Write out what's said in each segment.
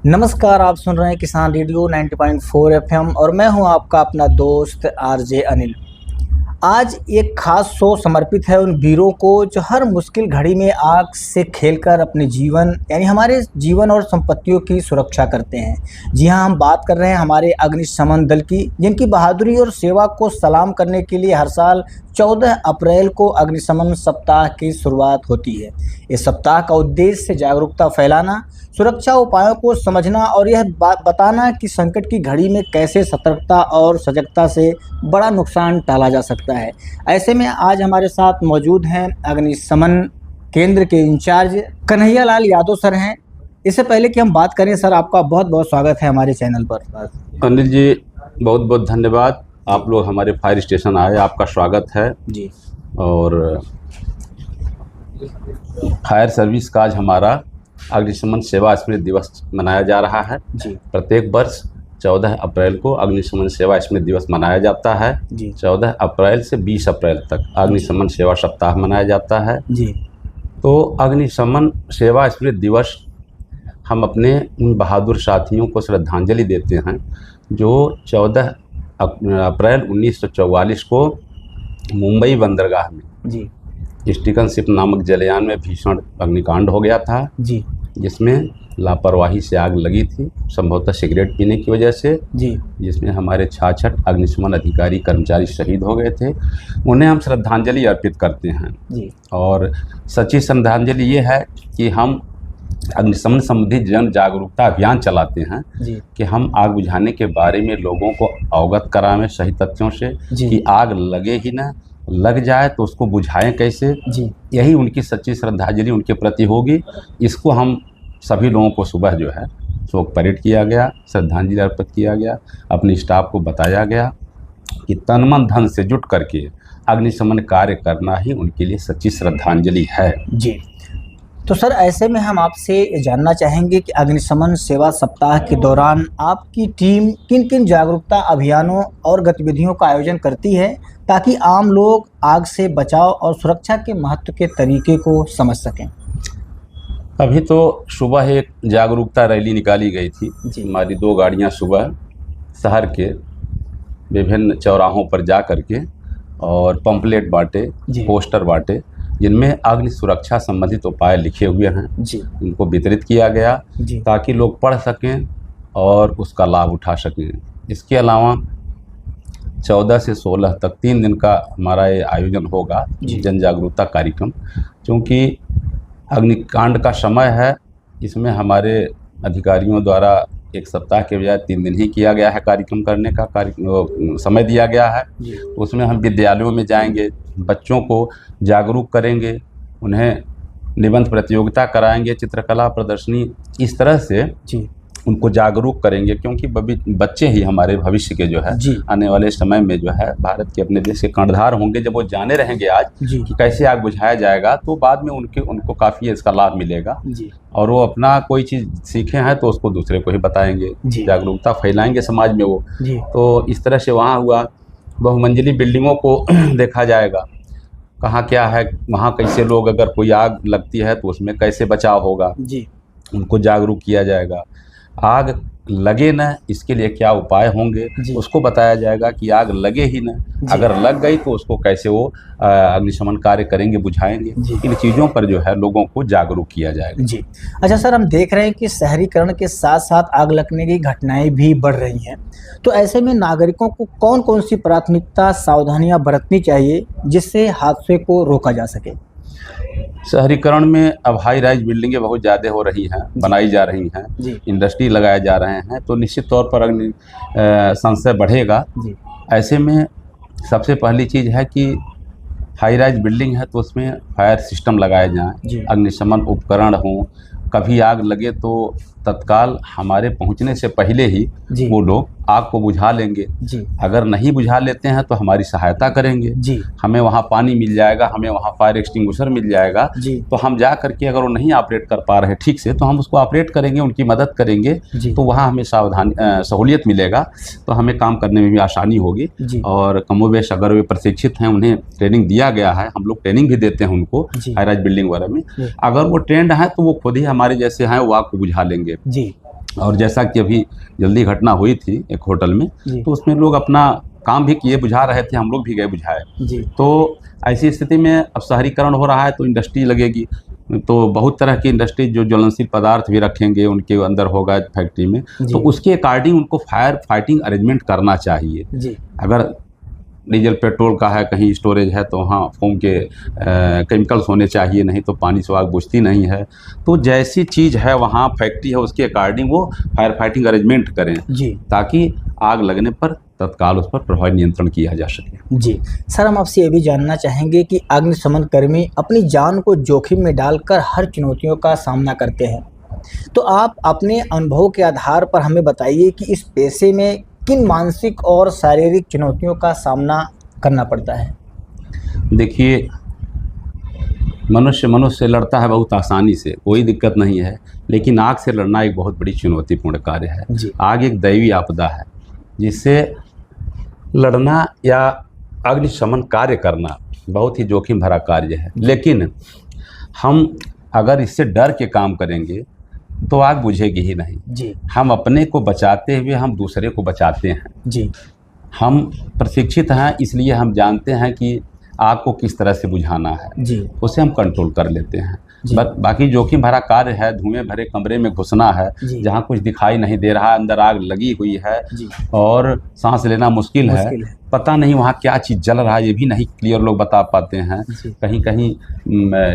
नमस्कार, आप सुन रहे हैं किसान रेडियो 90.4 एफएम और मैं हूं आपका अपना दोस्त आरजे अनिल। आज एक खास शो समर्पित है उन वीरों को जो हर मुश्किल घड़ी में आग से खेलकर अपने जीवन यानी हमारे जीवन और संपत्तियों की सुरक्षा करते हैं। जी हां, हम बात कर रहे हैं हमारे अग्निशमन दल की, जिनकी बहादुरी और सेवा को सलाम करने के लिए हर साल 14 अप्रैल को अग्निशमन सप्ताह की शुरुआत होती है। इस सप्ताह का उद्देश्य जागरूकता फैलाना, सुरक्षा उपायों को समझना और यह बताना कि संकट की घड़ी में कैसे सतर्कता और सजगता से बड़ा नुकसान टाला जा सकता है। ऐसे में आज हमारे साथ मौजूद हैं अग्निशमन केंद्र के इंचार्ज कन्हैया लाल यादव सर हैं। इससे पहले कि हम बात करें सर, आपका बहुत बहुत स्वागत है हमारे चैनल पर। अनिल जी, बहुत बहुत धन्यवाद। आप लोग हमारे फायर स्टेशन आए, आपका स्वागत है जी। और फायर सर्विस का आज हमारा अग्निशमन सेवा स्मृति दिवस मनाया जा रहा है जी। प्रत्येक वर्ष 14 अप्रैल को अग्निशमन सेवा स्मृति दिवस मनाया जाता है जी। 14 अप्रैल से 20 अप्रैल तक अग्निशमन सेवा सप्ताह मनाया जाता है जी। तो अग्निशमन सेवा स्मृति दिवस हम अपने उन बहादुर साथियों को श्रद्धांजलि देते हैं जो 14 अप्रैल 1944 को मुंबई बंदरगाह में जी। स्टीकन शिप नामक जलयान में भीषण अग्निकांड हो गया था जी। जिसमें लापरवाही से आग लगी थी, संभवतः सिगरेट पीने की वजह से जी। जिसमें हमारे 66 अग्निशमन अधिकारी कर्मचारी शहीद हो गए थे। उन्हें हम श्रद्धांजलि अर्पित करते हैं जी। और सच्ची श्रद्धांजलि ये है कि हम अग्निशमन संबंधी जन जागरूकता अभियान चलाते हैं जी। कि हम आग बुझाने के बारे में लोगों को अवगत कराएं सही तथ्यों से कि आग लगे ही ना, लग जाए तो उसको बुझाएं कैसे। जी। यही उनकी सच्ची श्रद्धांजलि उनके प्रति होगी। इसको हम सभी लोगों को सुबह जो है शोक परेड किया गया, श्रद्धांजलि अर्पित किया गया, अपने स्टाफ को बताया गया कि तन मन धन से जुट करके अग्निशमन कार्य करना ही उनके लिए सच्ची श्रद्धांजलि है। जी। तो सर, ऐसे में हम आपसे जानना चाहेंगे कि अग्निशमन सेवा सप्ताह के दौरान आपकी टीम किन किन जागरूकता अभियानों और गतिविधियों का आयोजन करती है ताकि आम लोग आग से बचाव और सुरक्षा के महत्व के तरीके को समझ सकें। अभी तो सुबह एक जागरूकता रैली निकाली गई थी। हमारी 2 गाड़ियां सुबह शहर के विभिन्न चौराहों पर जा करके और पंपलेट बांटे, पोस्टर बांटे जिनमें अग्नि सुरक्षा संबंधित उपाय लिखे हुए हैं जी। उनको वितरित किया गया ताकि लोग पढ़ सकें और उसका लाभ उठा सकें। इसके अलावा 14 से 16 तक 3 दिन का हमारा ये आयोजन होगा जन जागरूकता कार्यक्रम। क्योंकि अग्निकांड का समय है, इसमें हमारे अधिकारियों द्वारा 1 सप्ताह के बजाय 3 दिन ही किया गया है कार्यक्रम करने का समय दिया गया है। उसमें हम विद्यालयों में जाएंगे, बच्चों को जागरूक करेंगे, उन्हें निबंध प्रतियोगिता कराएंगे, चित्रकला प्रदर्शनी, इस तरह से उनको जागरूक करेंगे क्योंकि बच्चे ही हमारे भविष्य के जो है आने वाले समय में जो है भारत के अपने देश के कर्णधार होंगे। जब वो जाने रहेंगे आज कि कैसे आग बुझाया जाएगा तो बाद में उनको काफ़ी इसका लाभ मिलेगा और वो अपना कोई चीज़ सीखे हैं तो उसको दूसरे को ही बताएंगे, जागरूकता फैलाएंगे समाज में वो। तो इस तरह से वहाँ हुआ। बहुमंजिली बिल्डिंगों को देखा जाएगा, कहाँ क्या है, वहाँ कैसे लोग अगर कोई आग लगती है तो उसमें कैसे बचाव होगा, उनको जागरूक किया जाएगा। आग लगे ना, इसके लिए क्या उपाय होंगे उसको बताया जाएगा कि आग लगे ही ना, अगर लग गई तो उसको कैसे वो अग्निशमन कार्य करेंगे, बुझाएंगे। इन चीज़ों पर जो है लोगों को जागरूक किया जाएगा। जी। अच्छा सर, हम देख रहे हैं कि शहरीकरण के साथ साथ आग लगने की घटनाएं भी बढ़ रही हैं, तो ऐसे में नागरिकों को कौन कौन सी प्राथमिकता सावधानियां बरतनी चाहिए जिससे हादसे को रोका जा सके। शहरीकरण में अब हाई राइज बिल्डिंगें बहुत ज़्यादा हो रही हैं, बनाई जा रही हैं, इंडस्ट्री लगाए जा रहे हैं, तो निश्चित तौर पर अग्नि संशय बढ़ेगा। ऐसे में सबसे पहली चीज़ है कि हाई राइज बिल्डिंग है तो उसमें फायर सिस्टम लगाए जाएं, अग्निशमन उपकरण हों। कभी आग लगे तो तत्काल हमारे पहुंचने से पहले ही वो लोग आग को बुझा लेंगे। अगर नहीं बुझा लेते हैं तो हमारी सहायता करेंगे, हमें वहाँ पानी मिल जाएगा, हमें वहाँ फायर एक्सटिंग्विशर मिल जाएगा, तो हम जा करके अगर वो नहीं ऑपरेट कर पा रहे ठीक से तो हम उसको ऑपरेट करेंगे, उनकी मदद करेंगे, तो वहाँ हमें सहूलियत मिलेगा, तो हमें काम करने में भी आसानी होगी। और कमोबेश अगर वे प्रशिक्षित हैं, उन्हें ट्रेनिंग दिया गया है, हम लोग ट्रेनिंग भी देते हैं उनको हाई राइज बिल्डिंग वगैरह में, अगर वो ट्रेंड है तो वो खुद ही हमारे जैसे हैं वो आग को बुझा लेंगे। और जैसा कि अभी जल्दी घटना हुई थी एक होटल में, जी। तो उसमें लोग अपना काम भी किए, बुझा रहे थे, हम लोग भी गए बुझाए। जी। तो ऐसी स्थिति में अब शहरीकरण हो रहा है तो इंडस्ट्री लगेगी, तो बहुत तरह की इंडस्ट्री जो ज्वलनशील पदार्थ भी रखेंगे उनके अंदर होगा फैक्ट्री में, जी। तो उसके अकॉर्डिंग उनको फायर फाइटिंग अरेंजमेंट करना चाहिए। जी। अगर डीजल पेट्रोल का है, कहीं स्टोरेज है, तो वहाँ फोम के केमिकल्स होने चाहिए, नहीं तो पानी से आग बुझती नहीं है। तो जैसी चीज़ है वहाँ फैक्ट्री है उसके अकॉर्डिंग वो फायर फाइटिंग अरेंजमेंट करें, जी। ताकि आग लगने पर तत्काल उस पर प्रभावी नियंत्रण किया जा सके। जी सर, हम आपसे ये भी जानना चाहेंगे कि अग्निशमन कर्मी अपनी जान को जोखिम में डालकर हर चुनौतियों का सामना करते हैं, तो आप अपने अनुभव के आधार पर हमें बताइए कि इस पेशे में किन मानसिक और शारीरिक चुनौतियों का सामना करना पड़ता है। देखिए, मनुष्य से लड़ता है बहुत आसानी से, कोई दिक्कत नहीं है, लेकिन आग से लड़ना एक बहुत बड़ी चुनौतीपूर्ण कार्य है। जी। आग एक दैवी आपदा है, जिससे लड़ना या अग्निशमन कार्य करना बहुत ही जोखिम भरा कार्य है। लेकिन हम अगर इससे डर के काम करेंगे तो आग बुझेगी ही नहीं। जी। हम अपने को बचाते हुए हम दूसरे को बचाते हैं। जी। हम प्रशिक्षित हैं, इसलिए हम जानते हैं कि आग को किस तरह से बुझाना है। जी। उसे हम कंट्रोल कर लेते हैं। जी। बाकी जोखिम भरा कार्य है, धुएं भरे कमरे में घुसना है, जहाँ कुछ दिखाई नहीं दे रहा है, अंदर आग लगी हुई है। जी। और सांस लेना मुश्किल है, पता नहीं वहाँ क्या चीज़ जल रहा है, ये भी नहीं क्लियर लोग बता पाते हैं। कहीं कहीं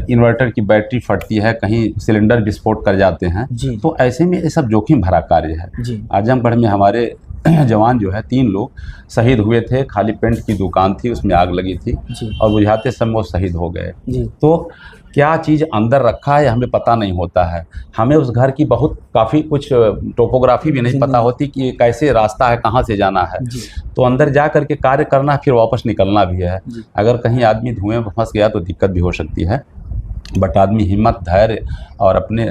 इन्वर्टर की बैटरी फटती है, कहीं सिलेंडर विस्फोट कर जाते हैं। तो ऐसे में ये सब जोखिम भरा कार्य है। आजमगढ़ में हमारे जवान जो है 3 लोग शहीद हुए थे। खाली पेंट की दुकान थी, उसमें आग लगी थी और बुझाते समय वो शहीद हो गए। तो क्या चीज़ अंदर रखा है हमें पता नहीं होता है। हमें उस घर की काफ़ी कुछ टोपोग्राफी भी नहीं पता होती कि कैसे रास्ता है, कहाँ से जाना है। तो अंदर जा करके कार्य करना, फिर वापस निकलना भी है। अगर कहीं आदमी धुएं में फंस गया तो दिक्कत भी हो सकती है, बट आदमी हिम्मत, धैर्य और अपने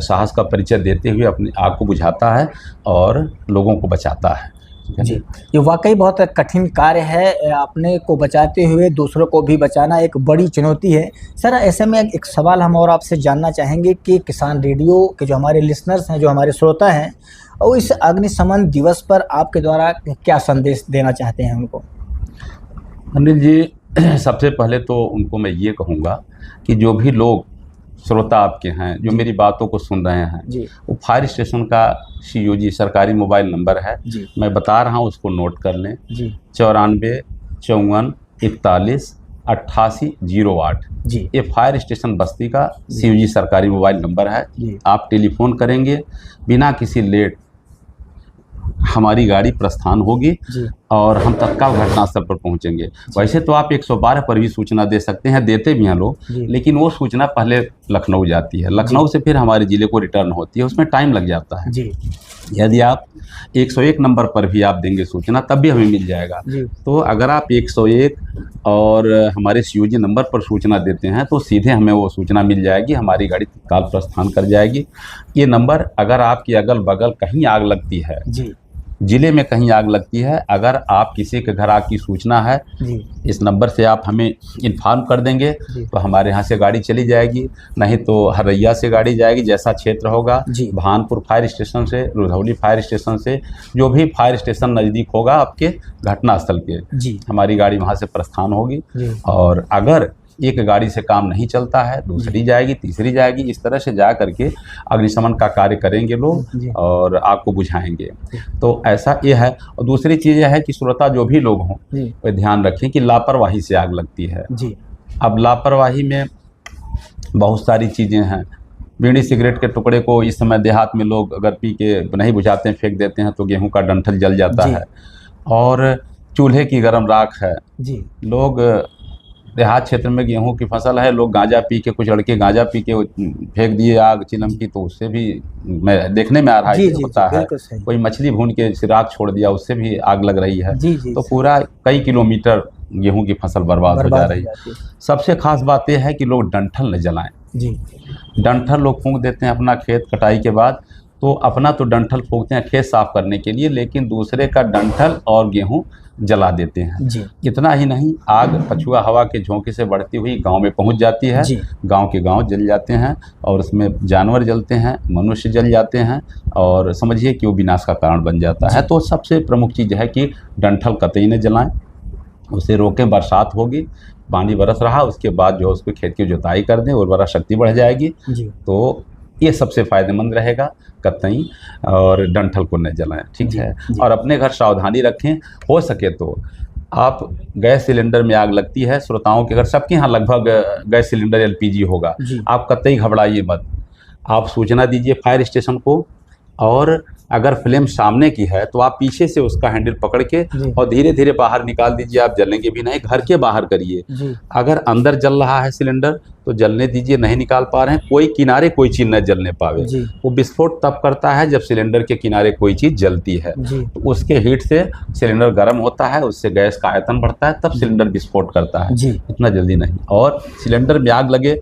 साहस का परिचय देते हुए अपनी आग को बुझाता है और लोगों को बचाता है। जी, ये वाकई बहुत कठिन कार्य है। अपने को बचाते हुए दूसरों को भी बचाना एक बड़ी चुनौती है। सर, ऐसे में एक सवाल हम और आपसे जानना चाहेंगे कि किसान रेडियो के जो हमारे लिसनर्स हैं, जो हमारे श्रोता हैं, और इस अग्निशमन दिवस पर आपके द्वारा क्या संदेश देना चाहते हैं उनको? अनिल जी, सबसे पहले तो उनको मैं ये कहूँगा कि जो भी लोग श्रोता आपके हैं, जो मेरी बातों को सुन रहे हैं, वो फायर स्टेशन का COG सरकारी मोबाइल नंबर है, मैं बता रहा हूँ, उसको नोट कर लें। 94 54 41 88 08। ये फायर स्टेशन बस्ती का COG सरकारी मोबाइल नंबर है। आप टेलीफोन करेंगे, बिना किसी लेट हमारी गाड़ी प्रस्थान होगी और हम तत्काल घटनास्थल पर पहुंचेंगे। वैसे तो आप 112 पर भी सूचना दे सकते हैं, देते भी हैं लोग, लेकिन वो सूचना पहले लखनऊ जाती है, लखनऊ से फिर हमारे ज़िले को रिटर्न होती है, उसमें टाइम लग जाता है। यदि आप 101 नंबर पर भी आप देंगे सूचना, तब भी हमें मिल जाएगा। तो अगर आप 101 और हमारे COG नंबर पर सूचना देते हैं तो सीधे हमें वो सूचना मिल जाएगी, हमारी गाड़ी तत्काल प्रस्थान कर जाएगी। ये नंबर, अगर आपकी अगल बगल कहीं आग लगती है, ज़िले में कहीं आग लगती है, अगर आप किसी के घर आग की सूचना है, इस नंबर से आप हमें इन्फॉर्म कर देंगे तो हमारे यहाँ से गाड़ी चली जाएगी, नहीं तो हरैया से गाड़ी जाएगी, जैसा क्षेत्र होगा, भानपुर फायर स्टेशन से, रुधौली फायर स्टेशन से, जो भी फायर स्टेशन नज़दीक होगा आपके घटनास्थल के, हमारी गाड़ी वहाँ से प्रस्थान होगी। और अगर एक गाड़ी से काम नहीं चलता है, दूसरी जाएगी, तीसरी जाएगी, इस तरह से जा करके अग्निशमन का कार्य करेंगे लोग और आग को बुझाएंगे। तो ऐसा ये है। और दूसरी चीज़ यह है कि श्रोता जो भी लोग हों वे ध्यान रखें कि लापरवाही से आग लगती है। अब लापरवाही में बहुत सारी चीज़ें हैं। बीड़ी सिगरेट के टुकड़े को इस समय देहात में लोग अगर पी के नहीं बुझाते हैं, फेंक देते हैं, तो गेहूँ का डंठल जल जाता है। और चूल्हे की गर्म राख है, लोग देहात क्षेत्र में गेहूं की फसल है, लोग गांजा पी के, कुछ लड़के गांजा पी के फेंक दिए आग चिलम की, तो उससे भी मैं देखने में आ रहा है होता है। कोई मछली भून के राख छोड़ दिया, उससे भी आग लग रही है। तो पूरा कई किलोमीटर गेहूं की फसल बर्बाद हो जा रही है। सबसे खास बात यह है कि लोग डंठल न जलाएं। डंठल लोग फूंक देते हैं अपना खेत कटाई के बाद, तो अपना तो डंठल फूंकते हैं खेत साफ करने के लिए, लेकिन दूसरे का डंठल और गेहूं जला देते हैं। जी। इतना ही नहीं, आग पछुआ हवा के झोंके से बढ़ती हुई गांव में पहुंच जाती है। गांव के गांव जल जाते हैं और उसमें जानवर जलते हैं, मनुष्य जल जाते हैं और समझिए कि वो विनाश का कारण बन जाता है। तो सबसे प्रमुख चीज़ है कि डंठल कतई न जलाएं, उसे रोकें। बरसात होगी, पानी बरस रहा, उसके बाद जो उसको खेत की जुताई कर दें, उर्वरा शक्ति बढ़ जाएगी। तो ये सबसे फ़ायदेमंद रहेगा कतई, और डंठल को न जलाएं, ठीक है। और अपने घर सावधानी रखें। हो सके तो आप गैस सिलेंडर में आग लगती है, श्रोताओं के घर सबके यहाँ लगभग गैस सिलेंडर एलपीजी होगा, आप कतई घबराइए मत। आप सूचना दीजिए फायर स्टेशन को, और अगर फ्लेम सामने की है तो आप पीछे से उसका हैंडल पकड़ के और धीरे धीरे बाहर निकाल दीजिए। आप जलने भी नहीं, घर के बाहर करिए। अगर अंदर जल रहा है सिलेंडर तो जलने दीजिए, नहीं निकाल पा रहे हैं, कोई किनारे कोई चीज़ न जलने पावे। वो विस्फोट तब करता है जब सिलेंडर के किनारे कोई चीज़ जलती है, तो उसके हीट से सिलेंडर गर्म होता है, उससे गैस का आयतन बढ़ता है, तब सिलेंडर विस्फोट करता है। इतना जल्दी नहीं। और सिलेंडर में आग लगे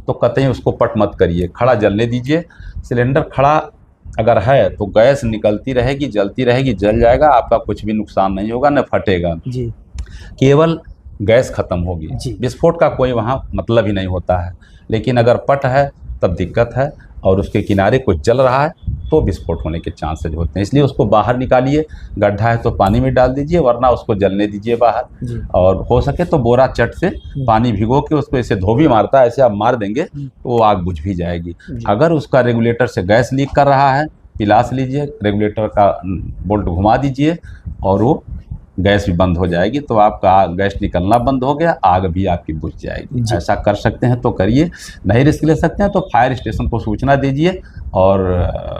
तो कतई उसको पट मत करिए, खड़ा जलने दीजिए। सिलेंडर खड़ा अगर है तो गैस निकलती रहेगी, जलती रहेगी, जल जाएगा, आपका कुछ भी नुकसान नहीं होगा, न फटेगा, केवल गैस खत्म होगी। विस्फोट का कोई वहाँ मतलब ही नहीं होता है। लेकिन अगर पट है तब दिक्कत है, और उसके किनारे कुछ जल रहा है तो विस्फोट होने के चांसेज होते हैं। इसलिए उसको बाहर निकालिए, गड्ढा है तो पानी में डाल दीजिए, वरना उसको जलने दीजिए बाहर। और हो सके तो बोरा चट से पानी भिगो के उसको ऐसे धोबी मारता है, ऐसे आप मार देंगे तो वो आग बुझ भी जाएगी। अगर उसका रेगुलेटर से गैस लीक कर रहा है, पिलास लीजिए, रेगुलेटर का बोल्ट घुमा दीजिए और वो गैस भी बंद हो जाएगी, तो आपका गैस निकलना बंद हो गया, आग भी आपकी बुझ जाएगी। ऐसा कर सकते हैं तो करिए, नहीं रिस्क ले सकते हैं तो फायर स्टेशन को सूचना दीजिए और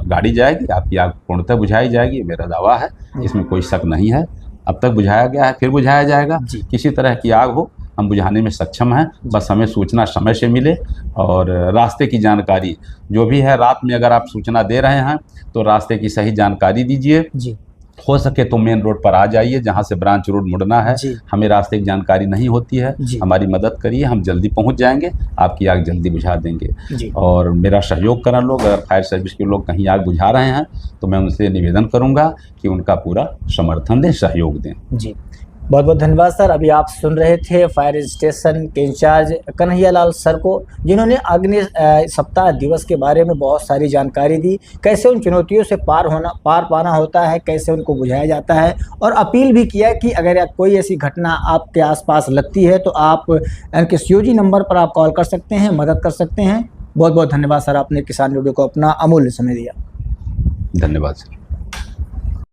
गाड़ी जाएगी, आपकी आग पूर्णतः बुझाई जाएगी। मेरा दावा है, इसमें कोई शक नहीं है। अब तक बुझाया गया है, फिर बुझाया जाएगा। किसी तरह की आग हो हम बुझाने में सक्षम हैं, बस हमें सूचना समय से मिले और रास्ते की जानकारी जो भी है। रात में अगर आप सूचना दे रहे हैं तो रास्ते की सही जानकारी दीजिए। हो सके तो मेन रोड पर आ जाइए, जहाँ से ब्रांच रोड मुड़ना है। हमें रास्ते की जानकारी नहीं होती है, हमारी मदद करिए, हम जल्दी पहुँच जाएंगे, आपकी आग जल्दी बुझा देंगे। और मेरा सहयोग करें लोग, अगर फायर सर्विस के लोग कहीं आग बुझा रहे हैं तो मैं उनसे निवेदन करूँगा कि उनका पूरा समर्थन दें, सहयोग दें। जी, बहुत बहुत धन्यवाद सर। अभी आप सुन रहे थे फायर स्टेशन के इंचार्ज कन्हैयालाल सर को, जिन्होंने अग्नि सप्ताह दिवस के बारे में बहुत सारी जानकारी दी, कैसे उन चुनौतियों से पार पाना होता है, कैसे उनको बुझाया जाता है, और अपील भी किया कि अगर कोई ऐसी घटना आपके आसपास लगती है तो आप इनके COG नंबर पर आप कॉल कर सकते हैं, मदद कर सकते हैं। बहुत बहुत धन्यवाद सर, आपने किसान रेडियो को अपना अमूल्य समय दिया। धन्यवाद सर।